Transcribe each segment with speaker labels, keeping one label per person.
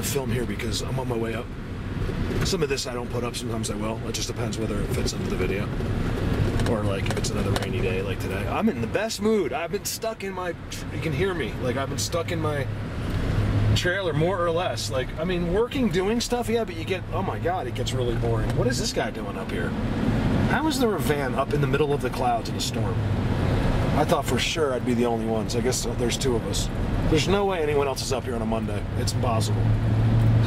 Speaker 1: want to film here because I'm on my way up. Some of this I don't put up, sometimes I will. It just depends whether it fits into the video. Or like if it's another rainy day like today. I'm in the best mood. I've been stuck in my, you can hear me, like I've been stuck in my trailer more or less. Like, I mean, working, doing stuff, yeah, but you get, oh my God, it gets really boring. What is this guy doing up here? How is there a van up in the middle of the clouds in a storm? I thought for sure I'd be the only one, so I guess there's two of us. There's no way anyone else is up here on a Monday. It's impossible.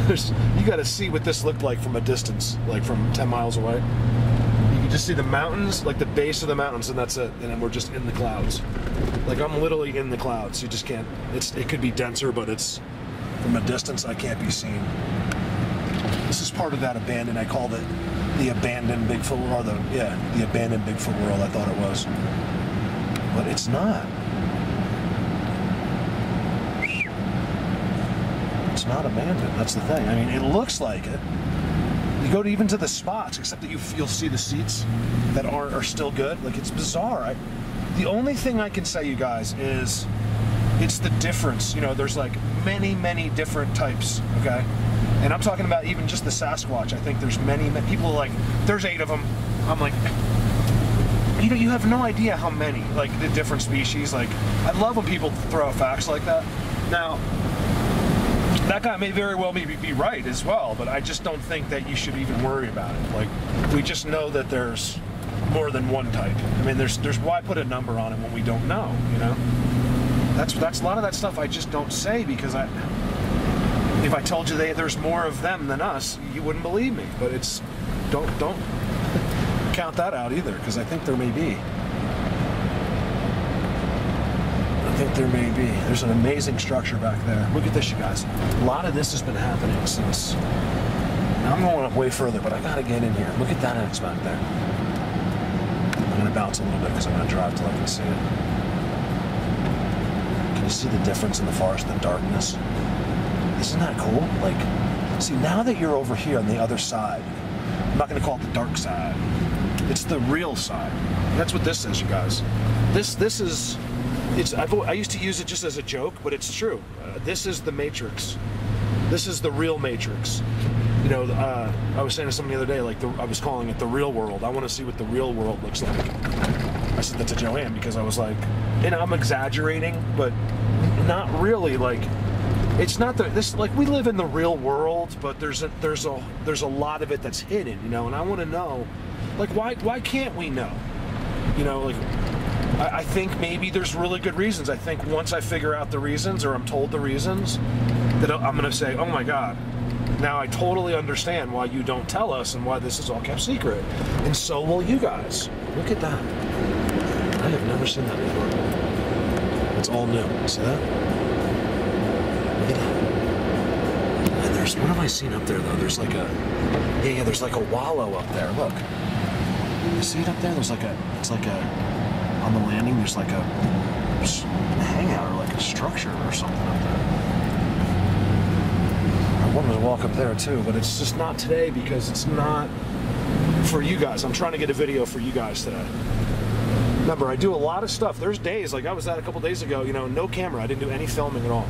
Speaker 1: You gotta see what this looked like from a distance, like from 10 miles away. You can just see the mountains, like the base of the mountains, and that's it. And then we're just in the clouds. Like I'm literally in the clouds. You just can't, it could be denser, but it's, from a distance, I can't be seen. This is part of that abandoned, I called it the abandoned Bigfoot world, the abandoned Bigfoot world, I thought it was. But it's not. It's not abandoned, that's the thing. I mean, it looks like it. You go even to the spots, except that you'll see the seats that are still good. Like, it's bizarre. The only thing I can say, you guys, is it's the difference. You know, there's like many different types, okay? And I'm talking about even just the Sasquatch. I think there's many people are like, there's 8 of them. I'm like, you know, you have no idea how many, like the different species. Like, I love when people throw out facts like that. Now, that guy may very well be right as well, but I just don't think that you should even worry about it. Like, we just know that there's more than one type. I mean, there's why put a number on it when we don't know, you know? That's a lot of that stuff I just don't say because if I told you there's more of them than us, you wouldn't believe me. But it's, don't count that out either, because I think there may be. I think there may be. There's an amazing structure back there. Look at this, you guys. A lot of this has been happening since. I'm going up way further, but I gotta get in here. Look at that X back there. I'm gonna bounce a little bit because I'm gonna drive till I can see it. Can you see the difference in the forest, the darkness? Isn't that cool? Like, see, now that you're over here on the other side, I'm not gonna call it the dark side. It's the real side. That's what this is, you guys. This is. I used to use it just as a joke, but it's true. This is the Matrix. This is the real Matrix. You know, I was saying to someone the other day, like, I was calling it the real world. I want to see what the real world looks like. I said that to Joanne because I was like, and I'm exaggerating, but not really. Like, it's not like we live in the real world, but there's a lot of it that's hidden, you know. And I want to know, like, why can't we know? You know, like. I think maybe there's really good reasons. I think once I figure out the reasons, or I'm told the reasons, that I'm going to say, oh my God, now I totally understand why you don't tell us and why this is all kept secret. And so will you guys. Look at that. I have never seen that before. It's all new. See that? Look at that. And there's, what have I seen up there though? There's like a, yeah, there's like a wallow up there. Look. You see it up there? There's like a, it's like a, on the landing, there's like a hangout or like a structure or something up there. I wanted to walk up there too, but it's just not today because it's not for you guys. I'm trying to get a video for you guys today. Remember, I do a lot of stuff. There's days, like I was at a couple days ago, you know, no camera. I didn't do any filming at all.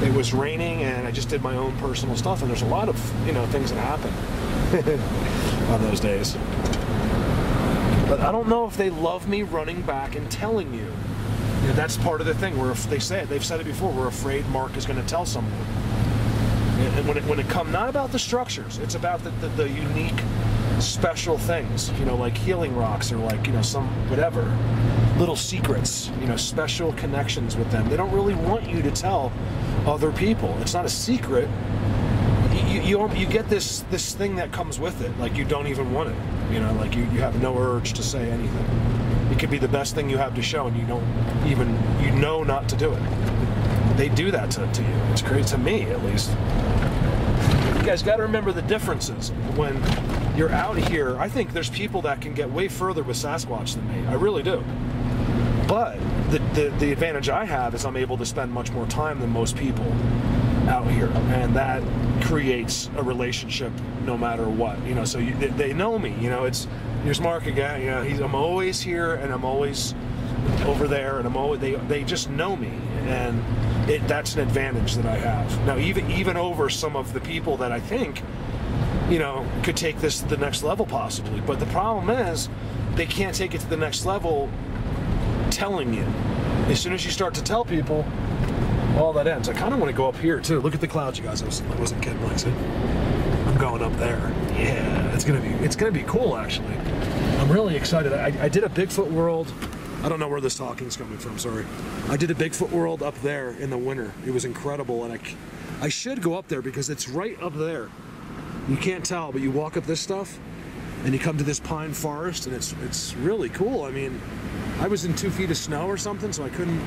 Speaker 1: It was raining and I just did my own personal stuff, and there's a lot of, you know, things that happen on those days. But I don't know if they love me running back and telling you. You know, that's part of the thing. They've said it before. We're afraid Mark is going to tell someone. And when it comes, not about the structures, it's about the unique, special things. You know, like healing rocks or like, you know, some whatever little secrets. You know, special connections with them. They don't really want you to tell other people. It's not a secret. You get this thing that comes with it. Like you don't even want it. You know, like you have no urge to say anything. It could be the best thing you have to show and you don't even, you know not to do it. They do that to you. It's crazy, to me at least. You guys got to remember the differences. When you're out here, I think there's people that can get way further with Sasquatch than me. I really do. But the advantage I have is I'm able to spend much more time than most people out here, and that creates a relationship no matter what, you know. So they know me, you know. It's, here's Mark again, you know. I'm always here, and I'm always over there, and I'm always, they just know me, and that's an advantage that I have. Now, even over some of the people that I think, you know, could take this to the next level possibly. But the problem is, they can't take it to the next level telling you. As soon as you start to tell people, all that ends. I kind of want to go up here too. Look at the clouds, you guys. I wasn't kidding when I said I'm going up there. Yeah, it's gonna be cool actually. I'm really excited. I did a Bigfoot world. I don't know where this talking's coming from. Sorry. I did a Bigfoot world up there in the winter. It was incredible, and I should go up there because it's right up there. You can't tell, but you walk up this stuff, and you come to this pine forest, and it's really cool. I mean, I was in 2 feet of snow or something, so I couldn't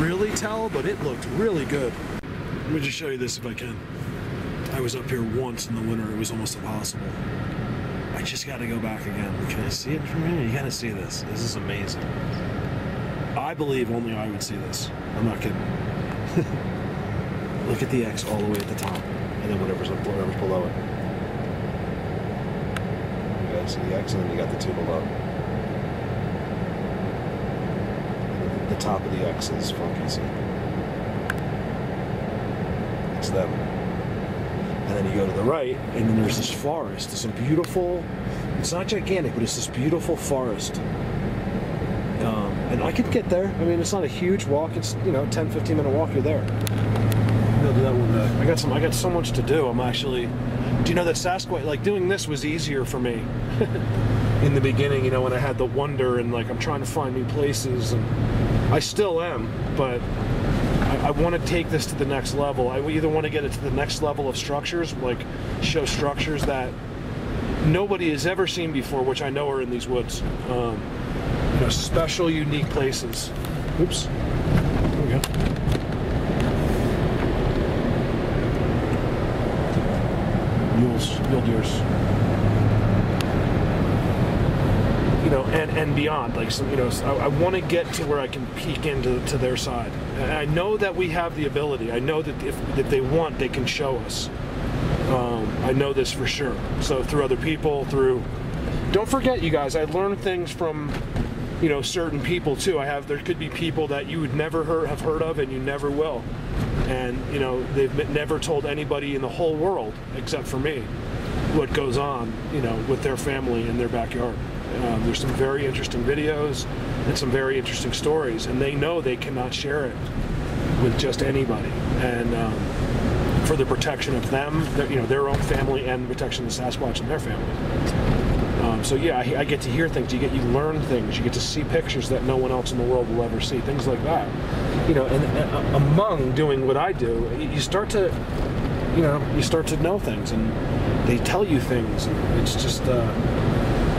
Speaker 1: really tell, but it looked really good. Let me just show you this if I can. I was up here once in the winter. It was almost impossible. I just got to go back again. Can I see it from here? You got to see this. This is amazing. I believe only I would see this. I'm not kidding. Look at the X all the way at the top, and then whatever's below it. You guys see the X, and then you got the 2 below. The top of the X is funky, see? It's them. And then you go to the right, and then there's this forest. It's a beautiful, it's not gigantic, but it's this beautiful forest. And I could get there. I mean, it's not a huge walk. It's, you know, 10, 15 minute walk, you're there. I'll do that one day. I got so much to do. I'm actually, do you know that Sasquatch, like doing this was easier for me in the beginning, you know, when I had the wonder and like I'm trying to find new places, and I still am, but I want to take this to the next level. I either want to get it to the next level of structures, like show structures that nobody has ever seen before, which I know are in these woods. You know, special, unique places. Oops. There we go. Mule deers. You know, and beyond, like some, you know, I want to get to where I can peek into their side. And I know that we have the ability. I know that if they want, they can show us. I know this for sure. So through other people, don't forget, you guys, I learned things from, you know, certain people too. There could be people that you would never have heard of, and you never will. And you know, they've never told anybody in the whole world except for me what goes on, you know, with their family in their backyard. There's some very interesting videos and some very interesting stories, and they know they cannot share it with just anybody. And for the protection of them, you know, their own family, and the protection of the Sasquatch and their family. So yeah, I get to hear things. You learn things. You get to see pictures that no one else in the world will ever see. Things like that. You know, and among doing what I do, you start to know things, and they tell you things, and it's just.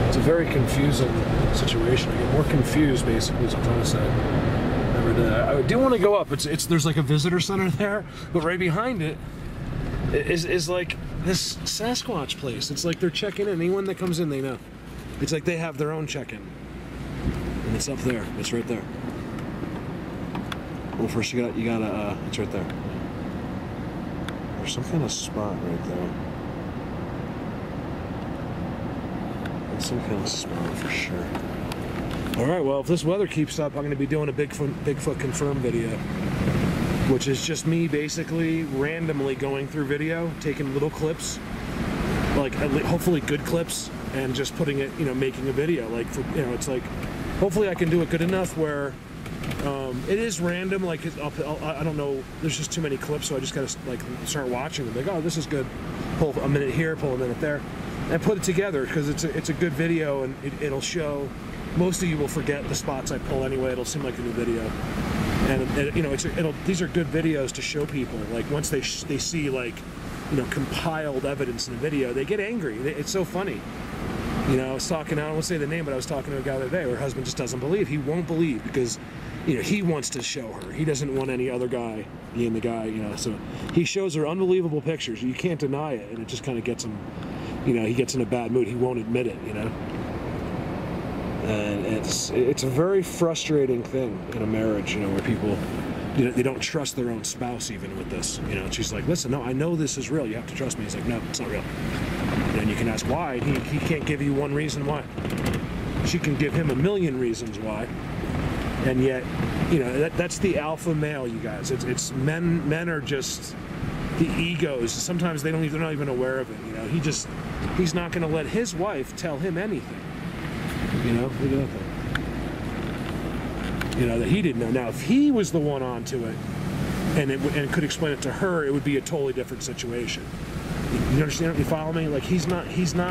Speaker 1: It's a very confusing situation. I get more confused, basically, is what I'm trying to say. Every day. I do want to go up. There's like a visitor center there, but right behind it is like this Sasquatch place. It's like they're checking in. Anyone that comes in, they know. It's like they have their own check-in. And it's up there. It's right there. Well, first you gotta, it's right there. There's some kind of spot right there. Some kind of spot for sure. Alright, well, if this weather keeps up, I'm going to be doing a Bigfoot confirm video, which is just me basically randomly going through video, taking little clips, like hopefully good clips, and just putting it, you know, making a video. Like, for, you know, it's like, hopefully I can do it good enough where it is random. Like, I don't know, there's just too many clips, so I just got to like start watching them. Like, oh, this is good. Pull a minute here, pull a minute there. And put it together, because it's a good video, and it'll show. Most of you will forget the spots I pull anyway. It'll seem like a new video, and you know, these are good videos to show people. Like, once they see, like, you know, compiled evidence in a video, they get angry. It's so funny. You know, I was talking, I won't say the name, but I was talking to a guy the other day. Her husband just doesn't believe. He won't believe because, you know, he wants to show her. He doesn't want any other guy being the guy. You know, so he shows her unbelievable pictures. You can't deny it, and it just kind of gets him. You know, he gets in a bad mood. He won't admit it, you know? And it's a very frustrating thing in a marriage, you know, where people, you know, they don't trust their own spouse even with this. You know, she's like, listen, no, I know this is real. You have to trust me. He's like, no, it's not real. And you can ask why. He can't give you one reason why. She can give him a million reasons why. And yet, you know, that's the alpha male, you guys. It's men are just the egos. Sometimes they're not even aware of it. You know, he's not going to let his wife tell him anything. You know, look at that thing. You know, that he didn't know. Now, if he was the one onto it and could explain it to her, it would be a totally different situation. You understand? You follow me? Like, he's not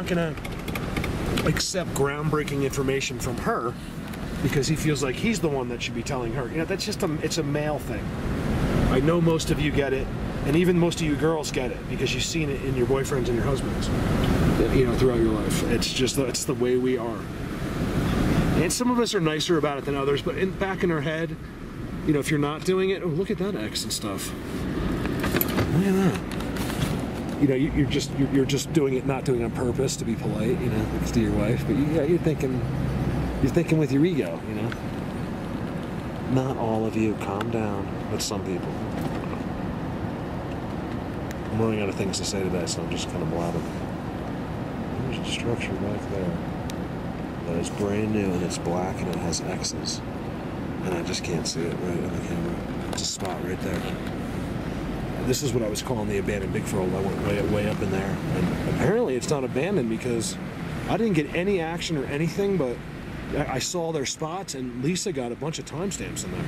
Speaker 1: going to accept groundbreaking information from her because he feels like he's the one that should be telling her. You know, that's just it's a male thing. I know most of you get it, and even most of you girls get it because you've seen it in your boyfriends and your husbands, you know, throughout your life. It's the way we are. And some of us are nicer about it than others, but back in our head, you know, if you're not doing it, oh, look at that X and stuff. Look at that. You know, you're just doing it, not doing it on purpose to be polite, you know, to your wife. But you're thinking with your ego, you know. Not all of you, calm down, but some people. I'm running out of things to say today, so I'm just kind of blabbing. There's a structure back there that is brand new and it's black and it has X's, and I just can't see it right on the camera. It's a spot right there. This is what I was calling the abandoned Bigfoot. I went way up in there, and apparently it's not abandoned because I didn't get any action or anything, but I saw their spots, and Lisa got a bunch of timestamps in there.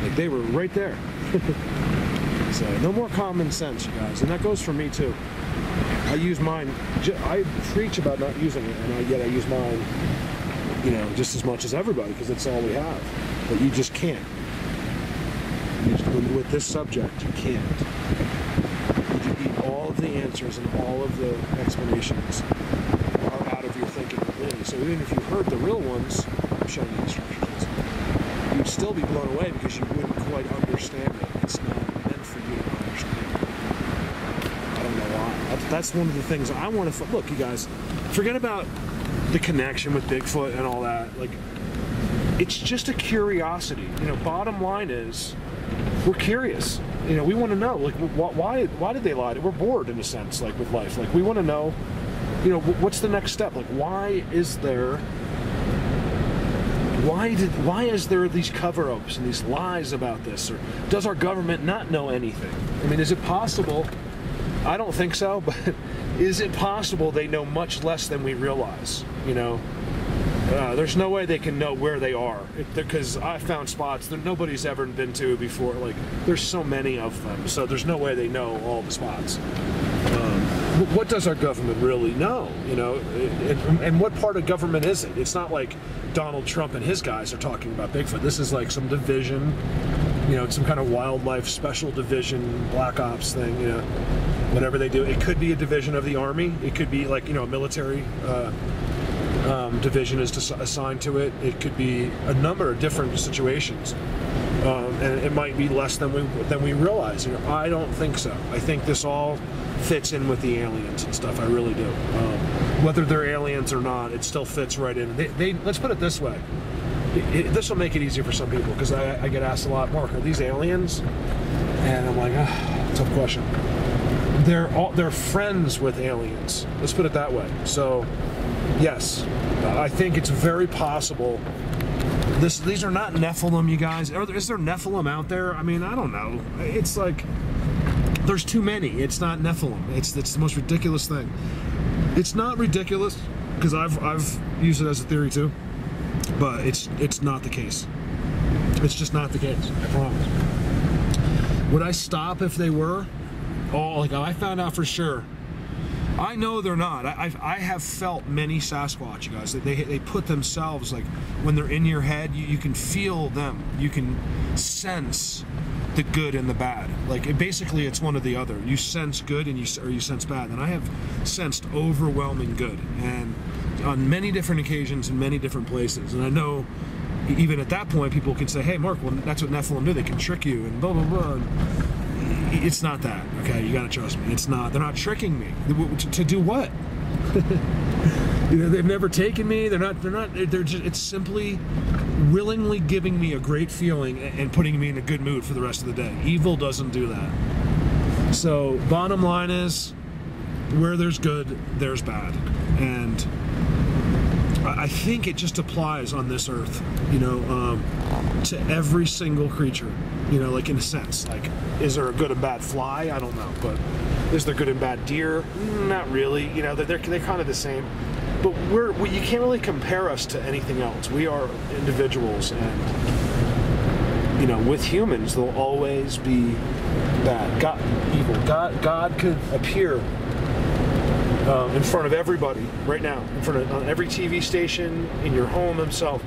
Speaker 1: Like, they were right there. So no more common sense, you guys, and that goes for me too. I use mine. I preach about not using it, and yet I use mine, you know, just as much as everybody because it's all we have. But you just can't. With this subject, you can't. You need all of the answers and all of the explanations are out of your thinking ability. So even if you heard the real ones, I'm showing you instructions, you'd still be blown away because you wouldn't quite understand it. It's not meant for you to understand. I don't know why. That's one of the things I want to... Look, you guys, forget about the connection with Bigfoot and all that. Like, it's just a curiosity. You know, bottom line is... we're curious, you know. We want to know, like, why did they lie? We're bored in a sense, like, with life. Like, we want to know, you know, what's the next step? Like, why is there these cover-ups and these lies about this? Or does our government not know anything? I mean, is it possible? I don't think so, but is it possible they know much less than we realize? You know. There's no way they can know where they are because I found spots that nobody's ever been to before. Like, there's so many of them, so there's no way they know all the spots. What does our government really know? You know, and what part of government is it? It's not like Donald Trump and his guys are talking about Bigfoot. This is like some division, you know, some kind of wildlife special division, black ops thing. You know, whatever they do. It could be a division of the army. It could be like, you know, a military. Division is assigned to it. It could be a number of different situations, and it might be less than we realize. You know, I don't think so. I think this all fits in with the aliens and stuff. I really do. Whether they're aliens or not, it still fits right in. They let's put it this way. This will make it easier for some people because I get asked a lot, Mark, are these aliens? And I'm like, tough question. They're friends with aliens. Let's put it that way. So. Yes, I think it's very possible. These are not Nephilim, you guys. Is there Nephilim out there? I mean, I don't know. It's like there's too many. It's not Nephilim. It's the most ridiculous thing. It's not ridiculous because I've used it as a theory too, but it's not the case. It's just not the case. I promise. Would I stop if they were? Oh, like I found out for sure. I know they're not. I have felt many Sasquatch, you guys. They put themselves, like, when they're in your head, you can feel them. You can sense the good and the bad. Like, basically, it's one or the other. You sense good or you sense bad. And I have sensed overwhelming good, and on many different occasions in many different places. And I know, even at that point, people can say, hey, Mark, well, that's what Nephilim do. They can trick you and blah, blah, blah. It's not that, okay? You gotta trust me. It's not. They're not tricking me. To do what? You know, they've never taken me. They're just, it's simply willingly giving me a great feeling and putting me in a good mood for the rest of the day. Evil doesn't do that. So, bottom line is, where there's good, there's bad. And I think it just applies on this earth, you know, to every single creature, you know, like in a sense. Like, is there a good and bad fly? I don't know, but is there good and bad deer? Not really. You know, they're kind of the same. But you can't really compare us to anything else. We are individuals, and you know, with humans, there'll always be bad, evil. God could appear in front of everybody right now, in front of on every TV station, in your home himself,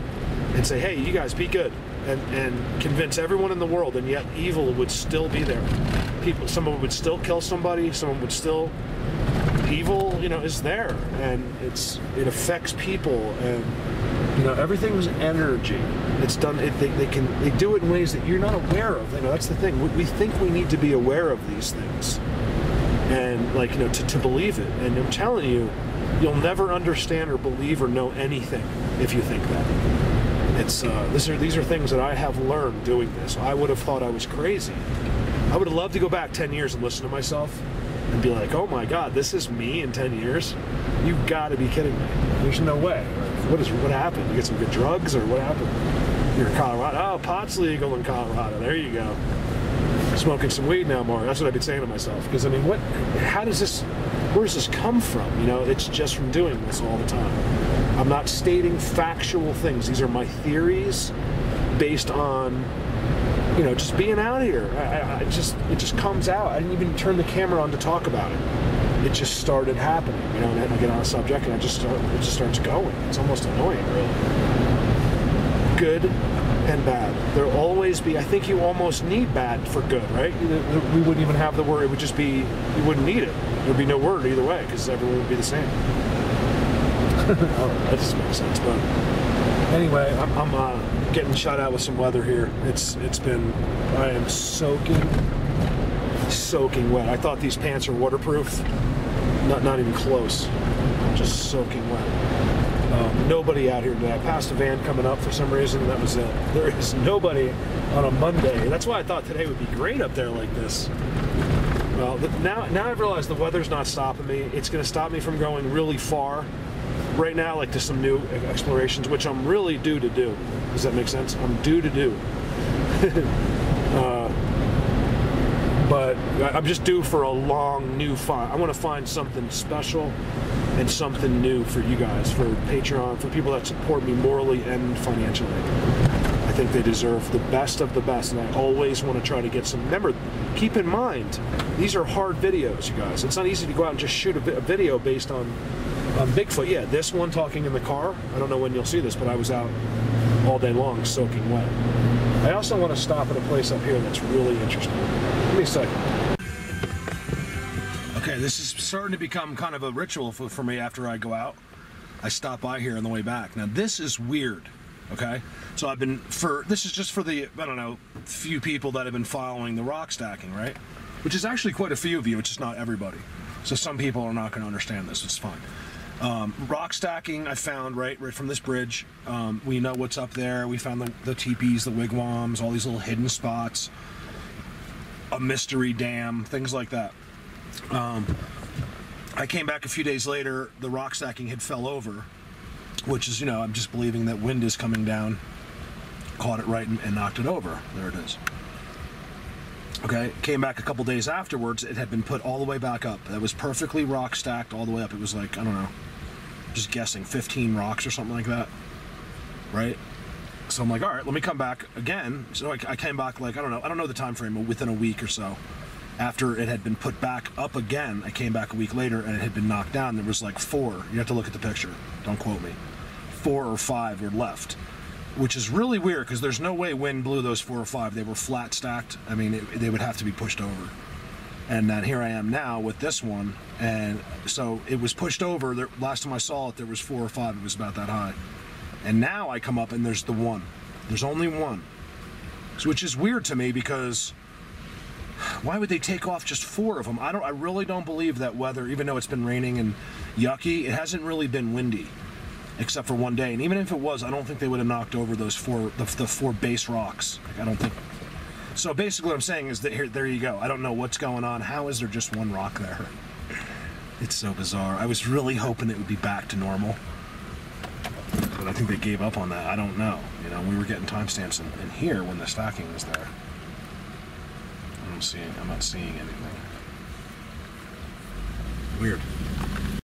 Speaker 1: and say, "Hey, you guys, be good," and convince everyone in the world, and yet evil would still be there. Someone would still kill somebody. Someone would still. Evil, you know, is there, and it affects people, and you know, everything's energy. It's done. They do it in ways that you're not aware of. You know, that's the thing. We think we need to be aware of these things, and like, you know, to believe it. And I'm telling you, you'll never understand or believe or know anything if you think that. These are things that I have learned doing this. I would have thought I was crazy. I would have loved to go back 10 years and listen to myself and be like, oh my God, this is me in 10 years? You've got to be kidding me. There's no way. Like, what happened? You get some good drugs, or what happened? You're in Colorado. Oh, pot's legal in Colorado. There you go. Smoking some weed now, more. That's what I've been saying to myself. Because, I mean, where does this come from? You know, it's just from doing this all the time. I'm not stating factual things. These are my theories based on, you know, just being out here. It just comes out. I didn't even turn the camera on to talk about it. It just started happening, you know, and I get on a subject and it just starts going. It's almost annoying, really. Good and bad. There'll always be, I think you almost need bad for good, right? We wouldn't even have the word. It would just be, you wouldn't need it. There'd be no word either way, because everyone would be the same. I don't know, that just makes sense, but anyway, I'm getting shot out with some weather here. I am soaking wet. I thought these pants are waterproof. Not even close. I'm just soaking wet. Nobody out here today. I passed a van coming up for some reason. That was it. There is nobody on a Monday. That's why I thought today would be great up there like this. Well, now I've realized the weather's not stopping me. It's going to stop me from going really far. Right now, like, to some new explorations, which I'm really due to do. Does that make sense? I'm due to do. But I'm just due for a long new find. I want to find something special and something new for you guys, for Patreon, for people that support me morally and financially. I think they deserve the best of the best, and I always want to try to get some. Remember, keep in mind, these are hard videos, you guys. It's not easy to go out and just shoot a video based on Bigfoot. Yeah, this one talking in the car. I don't know when you'll see this, but I was out all day long soaking wet. I also want to stop at a place up here that's really interesting. Give me a second. Okay, this is starting to become kind of a ritual for me after I go out. I stop by here on the way back. Now, this is weird, okay? So this is just for the, I don't know, few people that have been following the rock stacking, right? Which is actually quite a few of you, it's just not everybody. So some people are not going to understand this, it's fine. Rock stacking, I found right from this bridge. We know what's up there. We found the teepees, the wigwams, all these little hidden spots, a mystery dam, things like that. I came back a few days later, the rock stacking had fell over, which is, you know, I'm just believing that wind is coming down, caught it right and knocked it over. There it is. Okay, came back a couple days afterwards, it had been put all the way back up. That was perfectly rock stacked all the way up. It was like, I don't know, just guessing, 15 rocks or something like that, right? So I'm like, all right, let me come back again. So I came back like, I don't know the time frame, but within a week or so. After it had been put back up again, I came back a week later and it had been knocked down. There was like 4, you have to look at the picture, don't quote me, 4 or 5 were left. Which is really weird, because there's no way wind blew those 4 or 5. They were flat stacked. I mean, they would have to be pushed over. And then here I am now with this one, and so it was pushed over. Last time I saw it, there was 4 or 5. It was about that high. And now I come up and there's the one. There's only one. So, which is weird to me, because why would they take off just 4 of them? I really don't believe that weather, even though it's been raining and yucky, it hasn't really been windy. Except for one day, and even if it was, I don't think they would have knocked over those the 4 base rocks. Like, I don't think. So basically, what I'm saying is that there you go. I don't know what's going on. How is there just 1 rock there? It's so bizarre. I was really hoping it would be back to normal. but I think they gave up on that. I don't know. You know, we were getting timestamps in here when the stocking was there. I'm not seeing anything. Weird.